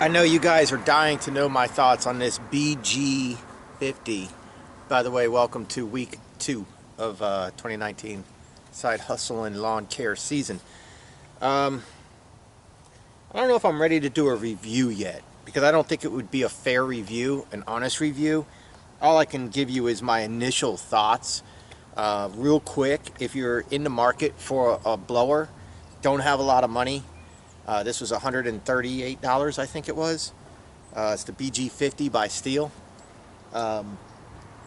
I know you guys are dying to know my thoughts on this BG50. By the way, welcome to week 2 of 2019 side hustle and lawn care season. I don't know if I'm ready to do a review yet, because I don't think it would be a fair review, an honest review. All I can give you is my initial thoughts. Real quick, if you're in the market for a blower, don't have a lot of money, this was $138, I think it was. It's the BG50 by Stihl.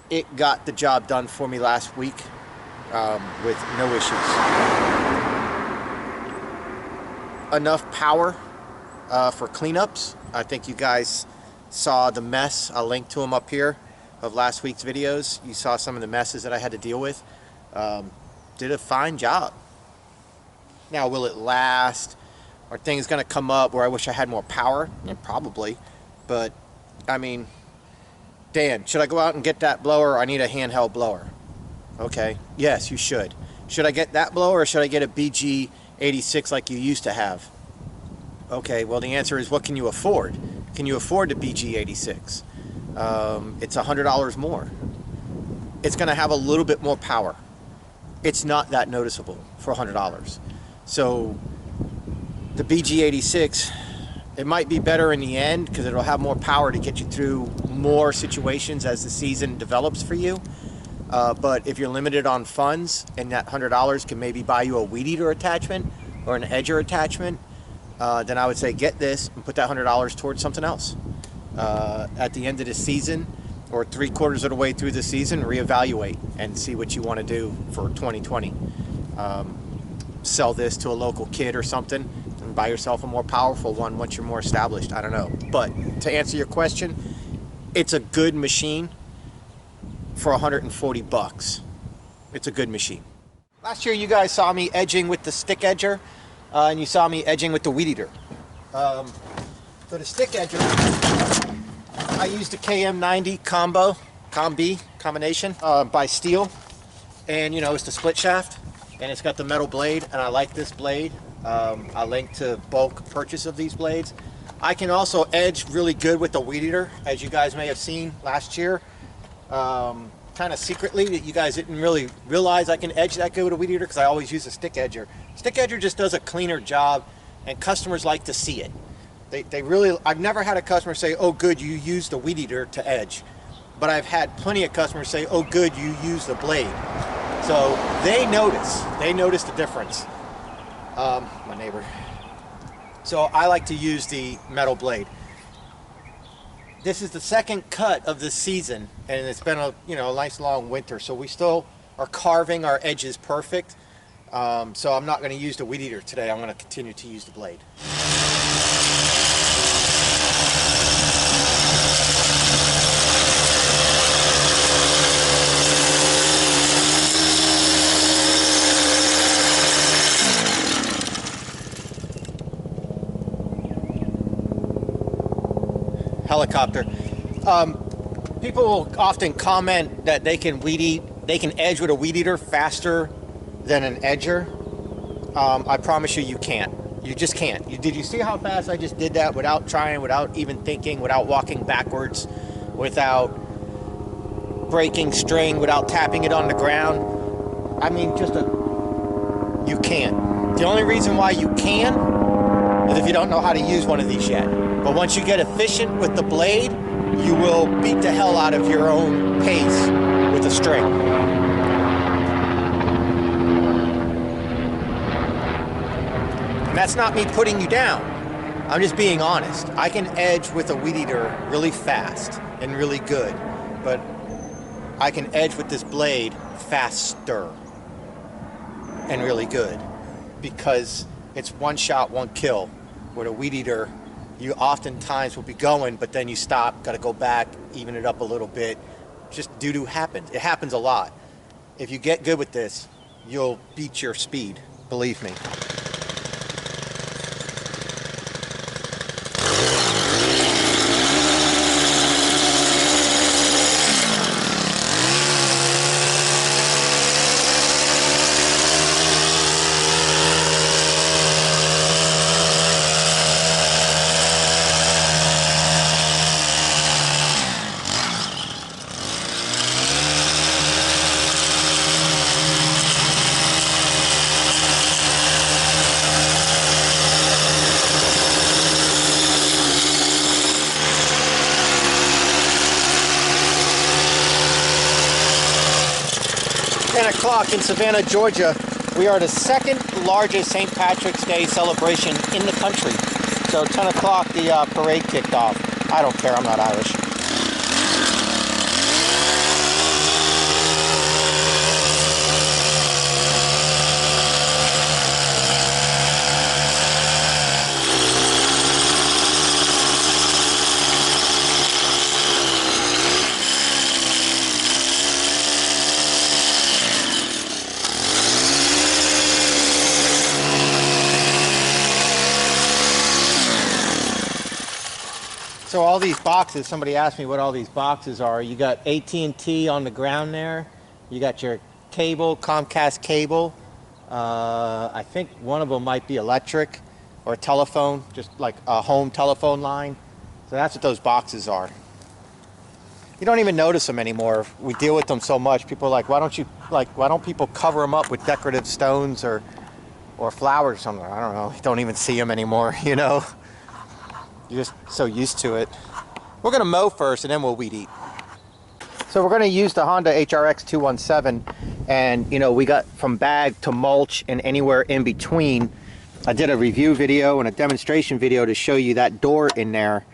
It got the job done for me last week with no issues. Enough power for cleanups. I think you guys saw the mess. I'll link to them up here of last week's videos. You saw some of the messes that I had to deal with. Did a fine job. Now, will it last? Are things going to come up where I wish I had more power? Yeah, probably. But, I mean, Dan, should I go out and get that blower? I need a handheld blower. Okay, yes, you should. Should I get that blower or should I get a BG86 like you used to have? Okay, well, the answer is, what can you afford? Can you afford the BG86? It's $100 more. It's going to have a little bit more power. It's not that noticeable for $100. So the BG86, it might be better in the end because it'll have more power to get you through more situations as the season develops for you. But if you're limited on funds and that $100 can maybe buy you a weed eater attachment or an edger attachment, then I would say get this and put that $100 towards something else. At the end of the season or 3/4 of the way through the season, reevaluate and see what you want to do for 2020. Sell this to a local kid or something and buy yourself a more powerful one once you're more established. I don't know. But to answer your question, it's a good machine for 140 bucks. It's a good machine. Last year you guys saw me edging with the stick edger and you saw me edging with the weed eater. For the stick edger, I used the KM90 combination by Stihl, and you know, it's the split shaft and it's got the metal blade, and I like this blade. I linked to bulk purchase of these blades. I can also edge really good with the weed eater, as you guys may have seen last year, kind of secretly, that you guys didn't really realize I can edge that good with a weed eater because I always use a stick edger. Stick edger just does a cleaner job and customers like to see it. They really, I've never had a customer say, oh good, you use the weed eater to edge. But I've had plenty of customers say, oh good, you use the blade. So they notice the difference. My neighbor. So I like to use the metal blade. This is the second cut of the season, and it's been a nice long winter, so we still are carving our edges perfect. So I'm not going to use the weed eater today. I'm going to continue to use the blade. Helicopter. People will often comment that they can edge with a weed eater faster than an edger. I promise you, you can't. You just can't. Did you see how fast I just did that without trying, without even thinking, without walking backwards, without breaking string, without tapping it on the ground? I mean, you can't. The only reason why you can is if you don't know how to use one of these yet. But once you get efficient with the blade, you will beat the hell out of your own pace with a string. And that's not me putting you down. I'm just being honest. I can edge with a weed eater really fast and really good, but I can edge with this blade faster and really good because it's one shot, one kill. With a weed eater, you oftentimes will be going, but then you stop, got to go back, even it up a little bit. Just doo-doo happens. It happens a lot. If you get good with this, you'll beat your speed, believe me. o'clock in Savannah, Georgia. We are the second largest St. Patrick's Day celebration in the country. So 10 o'clock, the parade kicked off. I don't care, I'm not Irish. So all these boxes, somebody asked me what all these boxes are. You got AT&T on the ground there. You got your cable, Comcast cable. I think one of them might be electric or telephone, just like a home telephone line. So that's what those boxes are. You don't even notice them anymore. We deal with them so much. People are like, why don't people cover them up with decorative stones or flowers or something? I don't know. You don't even see them anymore, you know? You're just so used to it. We're going to mow first and then we'll weed eat. So we're going to use the Honda HRX 217, and you know, we got from bag to mulch and anywhere in between. I did a review video and a demonstration video to show you that door in there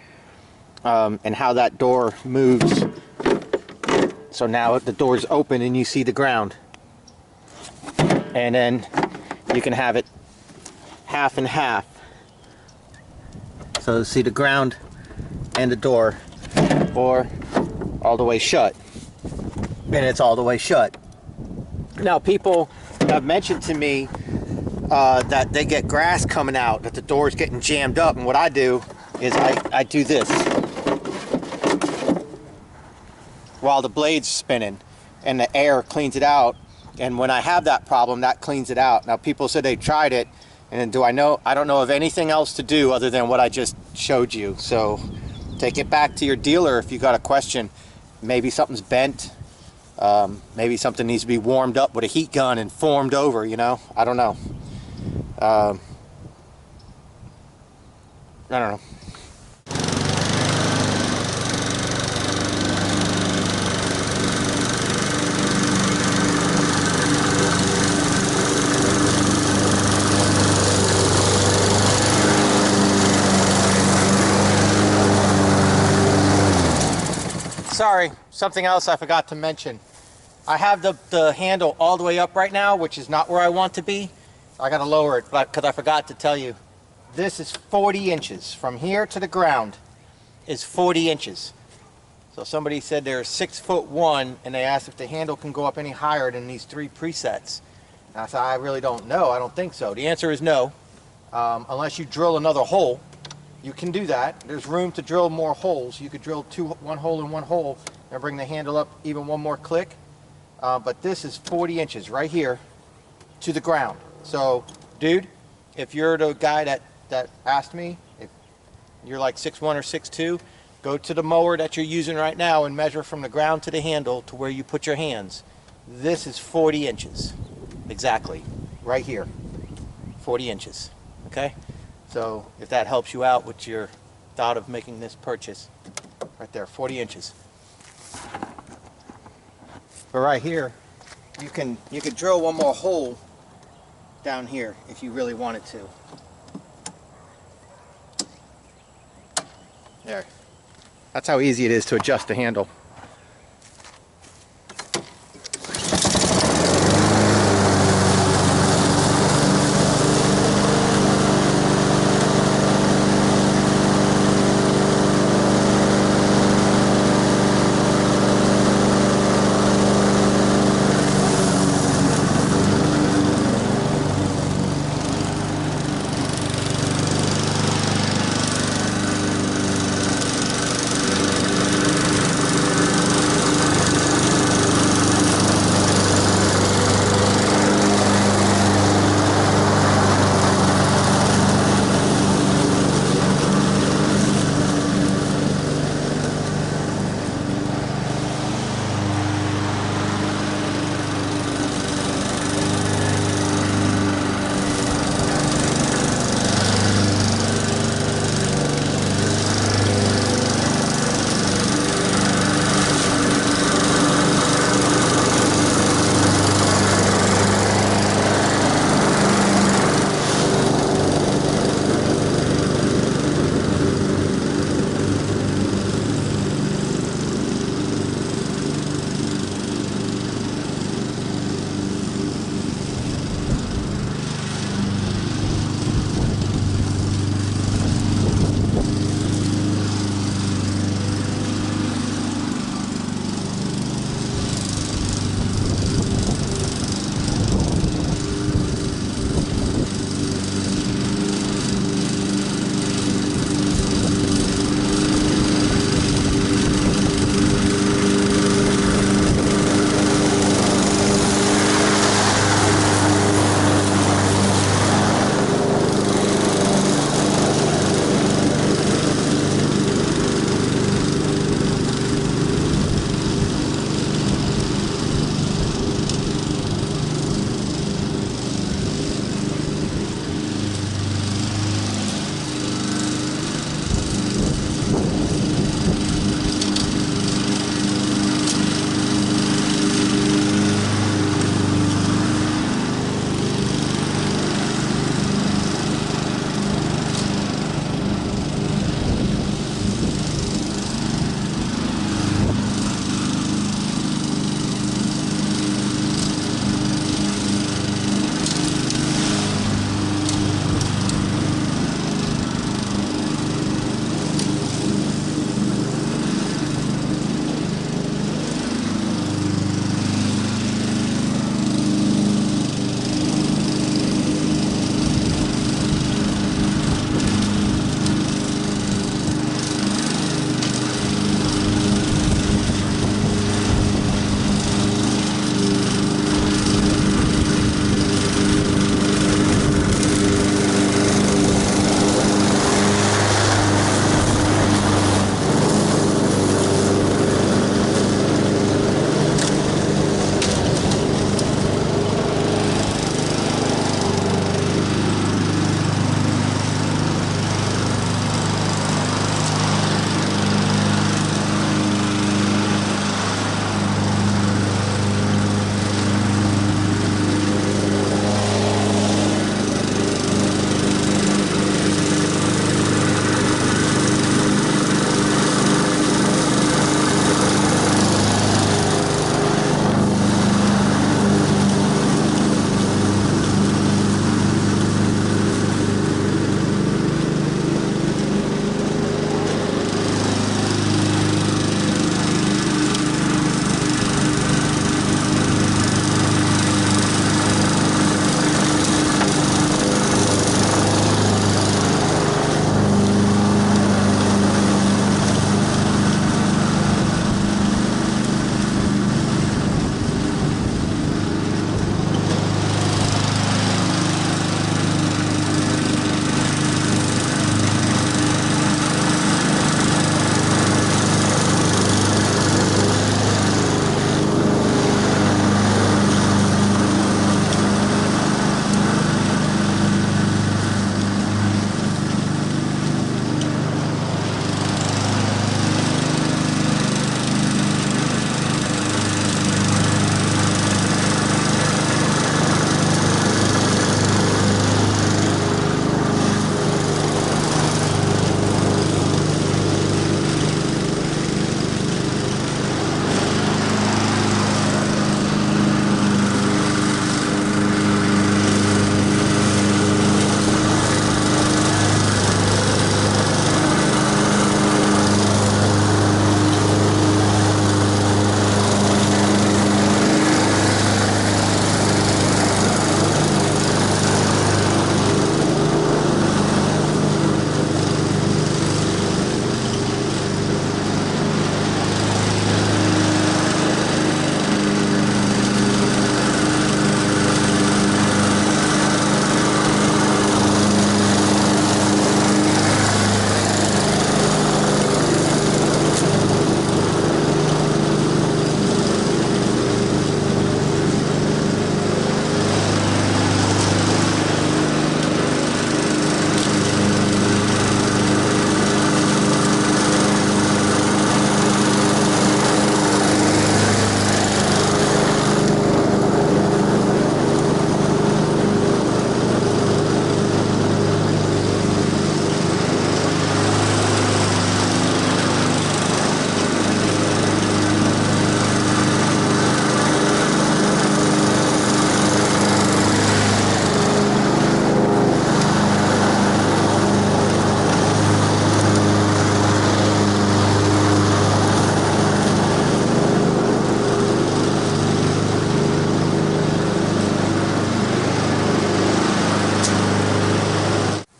and how that door moves. So now the door's open and you see the ground, and then you can have it half and half. So see the ground and the door, or all the way shut, and it's all the way shut. Now people have mentioned to me that they get grass coming out, that the door's getting jammed up, and what I do is I do this while the blade's spinning and the air cleans it out, and when I have that problem, that cleans it out. Now people said they tried it, and I don't know of anything else to do other than what I just showed you. So take it back to your dealer if you got a question. Maybe something's bent. Maybe something needs to be warmed up with a heat gun and formed over, you know? I don't know. I don't know. Sorry, something else I forgot to mention. I have the handle all the way up right now, which is not where I want to be. I gotta lower it, because I forgot to tell you. This is 40 inches. From here to the ground is 40 inches. So somebody said they're 6'1", and they asked if the handle can go up any higher than these 3 presets. And I said, I really don't know. I don't think so. The answer is no. Unless you drill another hole. You can do that. There's room to drill more holes. You could drill one hole in one hole and bring the handle up even one more click. But this is 40 inches right here to the ground. So, dude, if you're the guy that asked me, if you're like 6'1" or 6'2", go to the mower that you're using right now and measure from the ground to the handle to where you put your hands. This is 40 inches. Exactly. Right here. 40 inches. Okay? So if that helps you out with your thought of making this purchase, right there, 40 inches. But right here, you could drill one more hole down here if you really wanted to. There. That's how easy it is to adjust the handle.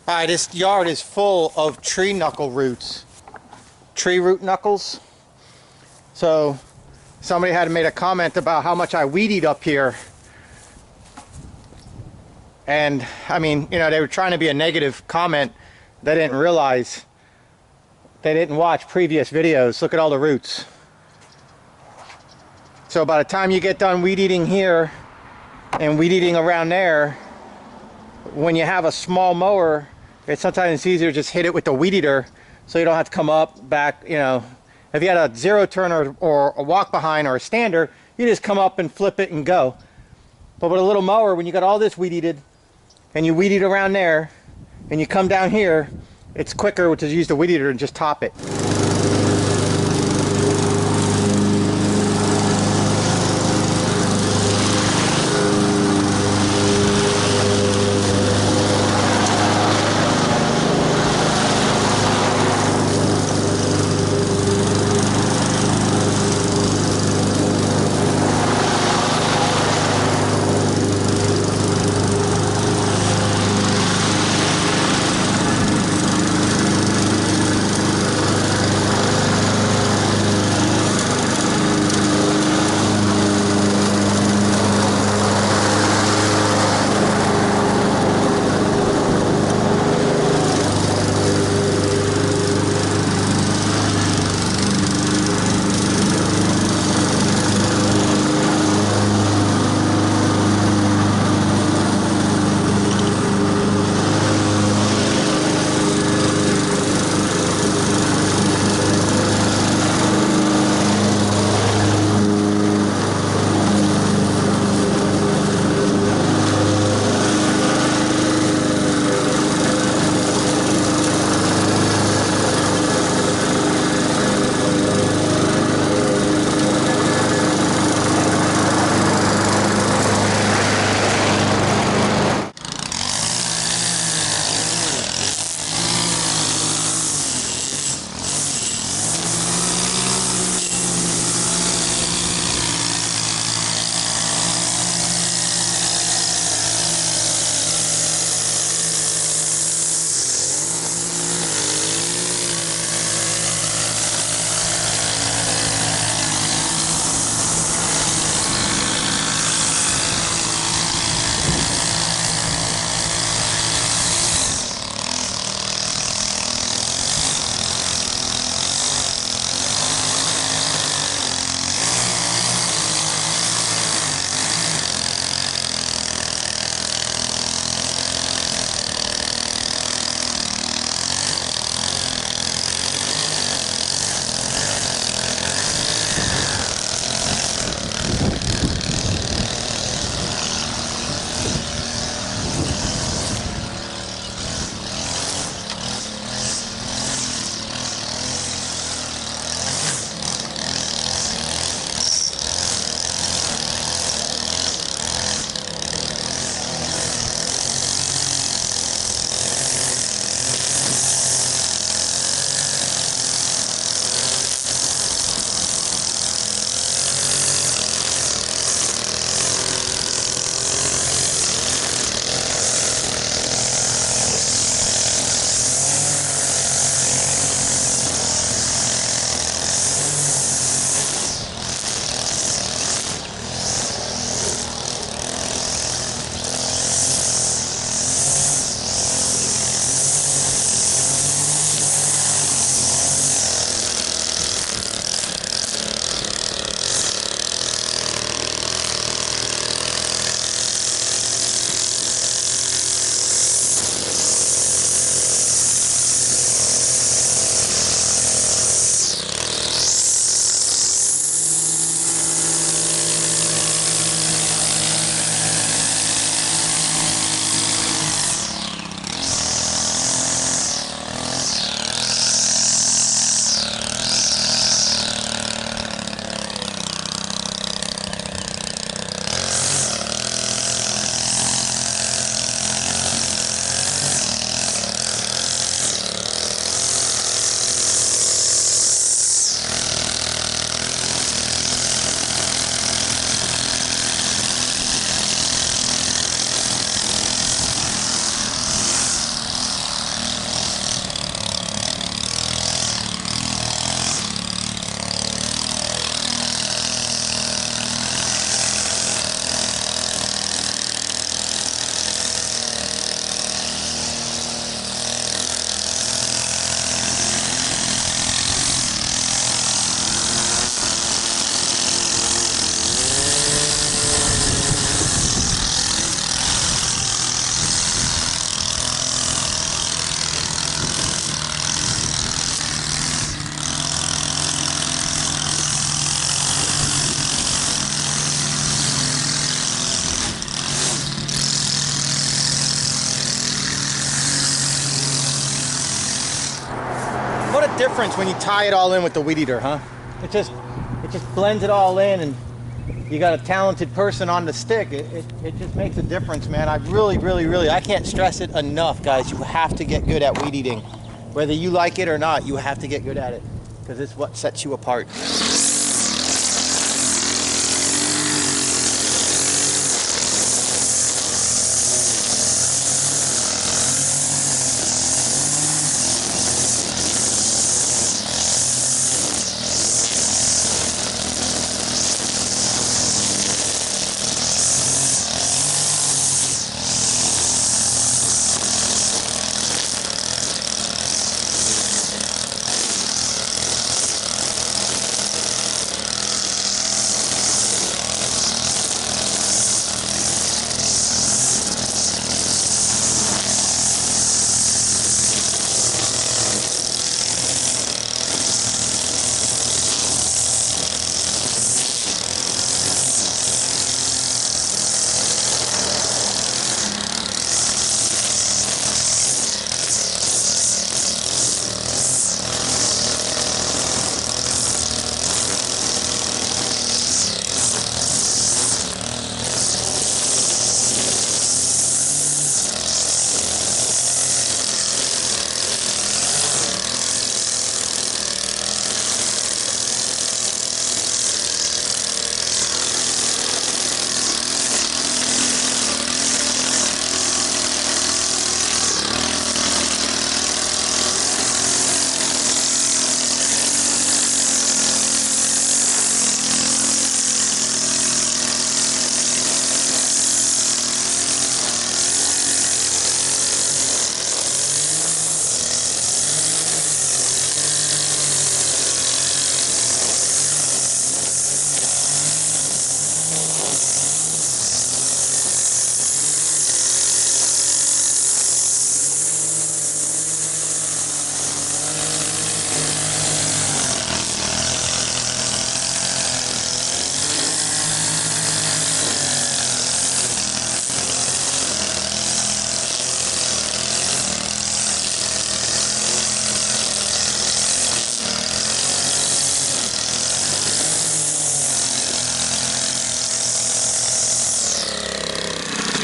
Alright, this yard is full of tree knuckle roots. Tree root knuckles. So somebody had made a comment about how much I weed eat up here. And I mean, you know, they were trying to be a negative comment. They didn't realize, they didn't watch previous videos. Look at all the roots. So by the time you get done weed eating here and weed eating around there, when you have a small mower, it's sometimes easier to just hit it with the weed eater so you don't have to come up, back, you know. If you had a zero turn or a walk behind or a stander, you just come up and flip it and go. But with a little mower, when you got all this weed eated and you weed eat around there and you come down here, it's quicker to use the weed eater and just top it. difference when you tie it all in with the weed eater, huh? It just blends it all in, and you got a talented person on the stick. It just makes a difference, man. I really, I can't stress it enough, guys. You have to get good at weed eating. Whether you like it or not, you have to get good at it, because it's what sets you apart.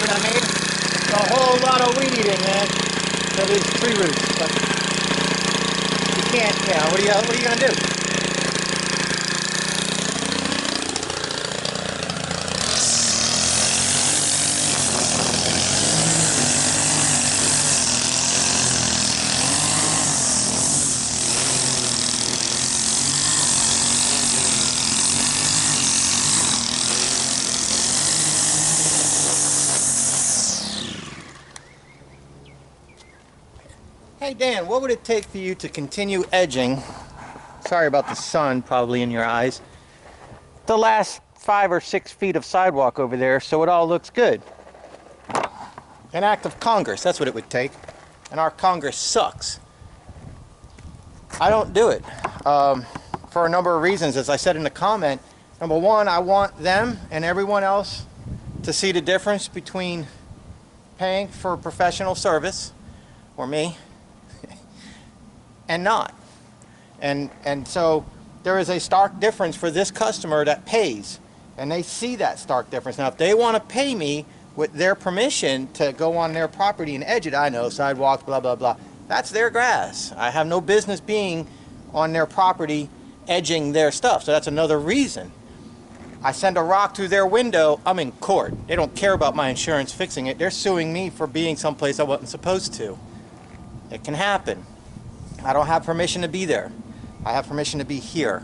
what I mean? It's a whole lot of weed eating, man. So these tree roots. But you can't, you know, what are you gonna do? Hey Dan, what would it take for you to continue edging, sorry about the sun probably in your eyes, the last 5 or 6 feet of sidewalk over there so it all looks good? An act of Congress, that's what it would take. And our Congress sucks. I don't do it for a number of reasons. As I said in the comment, number one, I want them and everyone else to see the difference between paying for professional service, or me, and not. And so there is a stark difference for this customer that pays, and they see that stark difference. Now if they want to pay me with their permission to go on their property and edge it, I know, sidewalks, blah blah blah, that's their grass. I have no business being on their property edging their stuff, so that's another reason. I send a rock through their window, I'm in court. They don't care about my insurance fixing it. They're suing me for being someplace I wasn't supposed to. It can happen. I don't have permission to be there. I have permission to be here.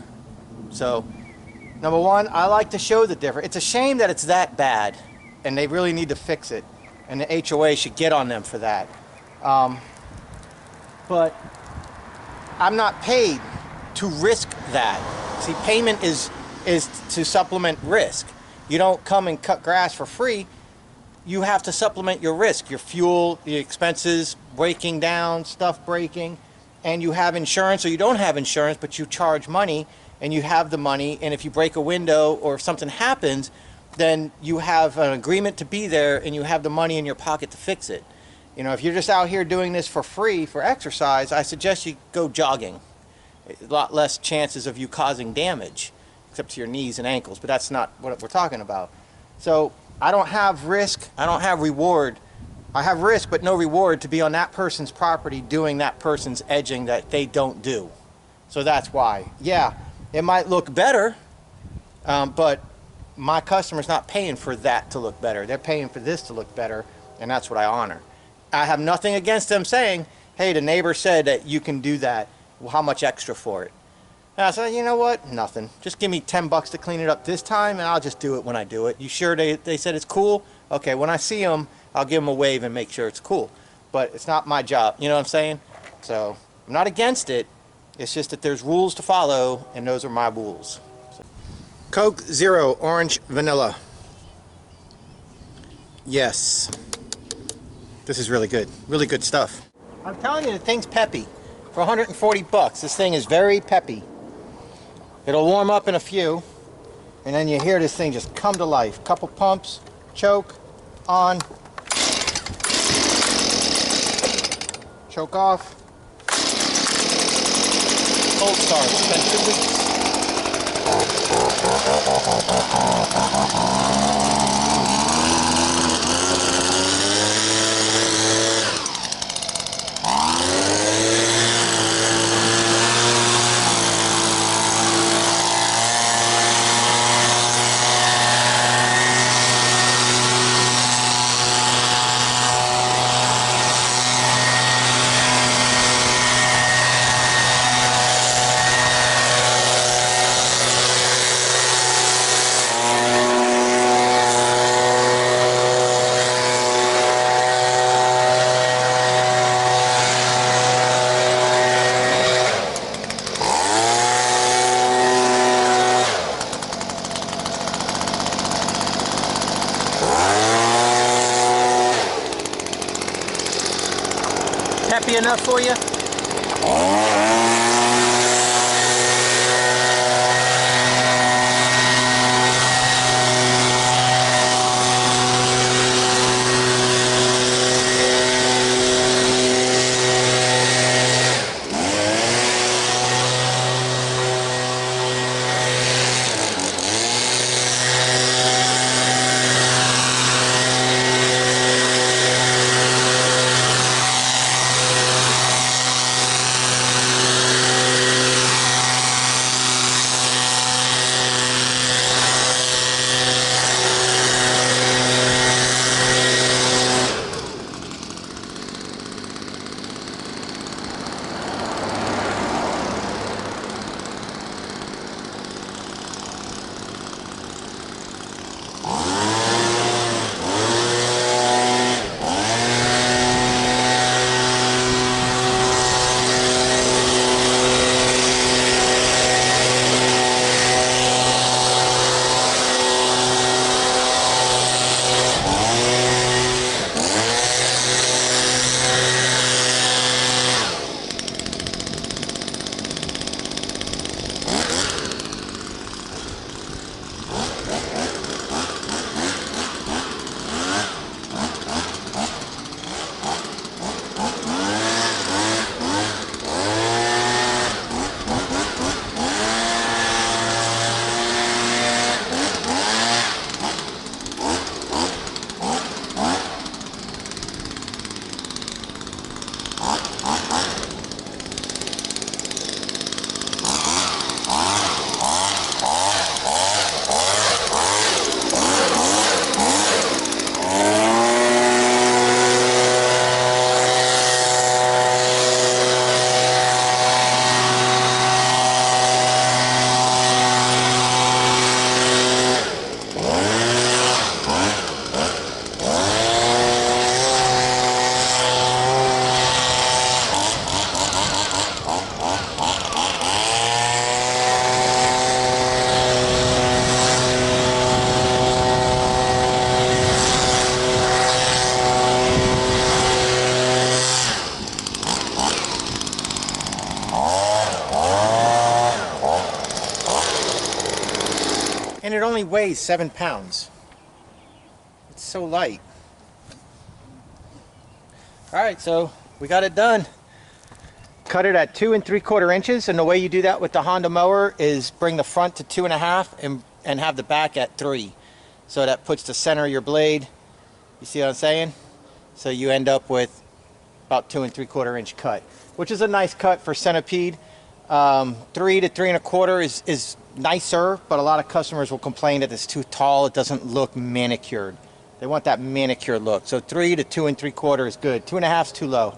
So, number one, I like to show the difference. It's a shame that it's that bad, and they really need to fix it. And the HOA should get on them for that. But I'm not paid to risk that. See, payment is to supplement risk. You don't come and cut grass for free. You have to supplement your risk, your fuel, the expenses, breaking down, stuff breaking, and you have insurance or you don't have insurance, but you charge money and you have the money, and if you break a window or if something happens, then you have an agreement to be there and you have the money in your pocket to fix it. You know, if you're just out here doing this for free for exercise, I suggest you go jogging. A lot less chances of you causing damage, except to your knees and ankles, but that's not what we're talking about. So I don't have risk, I don't have reward. I have risk but no reward to be on that person's property doing that person's edging that they don't do. So that's why. Yeah, it might look better, but my customer's not paying for that to look better. They're paying for this to look better, and that's what I honor. I have nothing against them saying, hey, the neighbor said that you can do that. Well, how much extra for it? And I said, you know what? Nothing. Just give me 10 bucks to clean it up this time, and I'll just do it when I do it. You sure they said it's cool? Okay, when I see them, I'll give them a wave and make sure it's cool. But it's not my job. You know what I'm saying? So I'm not against it. It's just that there's rules to follow, and those are my rules. Coke Zero, orange vanilla. Yes. This is really good. Really good stuff. I'm telling you, the thing's peppy. For 140 bucks, this thing is very peppy. It'll warm up in a few, and then you hear this thing just come to life. Couple pumps, choke, on, choke off. Cold start. It's been 2 weeks. Peppy enough for you? And it only weighs 7 pounds. It's so light. Alright, so we got it done. cut it at 2 3/4 inches, and the way you do that with the Honda mower is bring the front to 2 1/2 and have the back at 3. So that puts the center of your blade. You see what I'm saying? So you end up with about 2 3/4 inch cut, which is a nice cut for centipede. 3 to 3 1/4 is nicer, but a lot of customers will complain that it's too tall. It doesn't look manicured. They want that manicured look. So 3 to 2 3/4 is good. 2 1/2 is too low.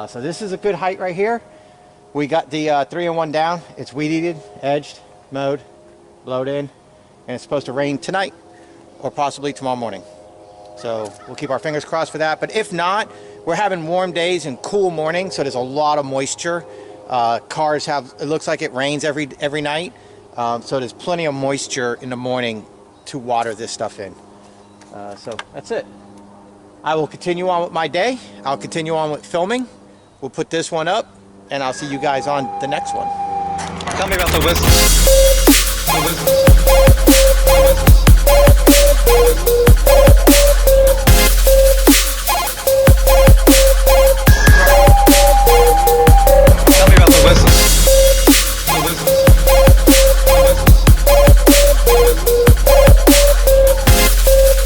So this is a good height right here. We got the 3-in-1 down. It's weed eated, edged, mowed, blowed in, and it's supposed to rain tonight or possibly tomorrow morning. So we'll keep our fingers crossed for that. But if not, we're having warm days and cool mornings, so there's a lot of moisture. Cars have, it looks like it rains every night. So there's plenty of moisture in the morning to water this stuff in. So that's it. I will continue on with my day. I'll continue on with filming. We'll put this one up, and I'll see you guys on the next one. Tell me about the whistles. The whistles. The whistles.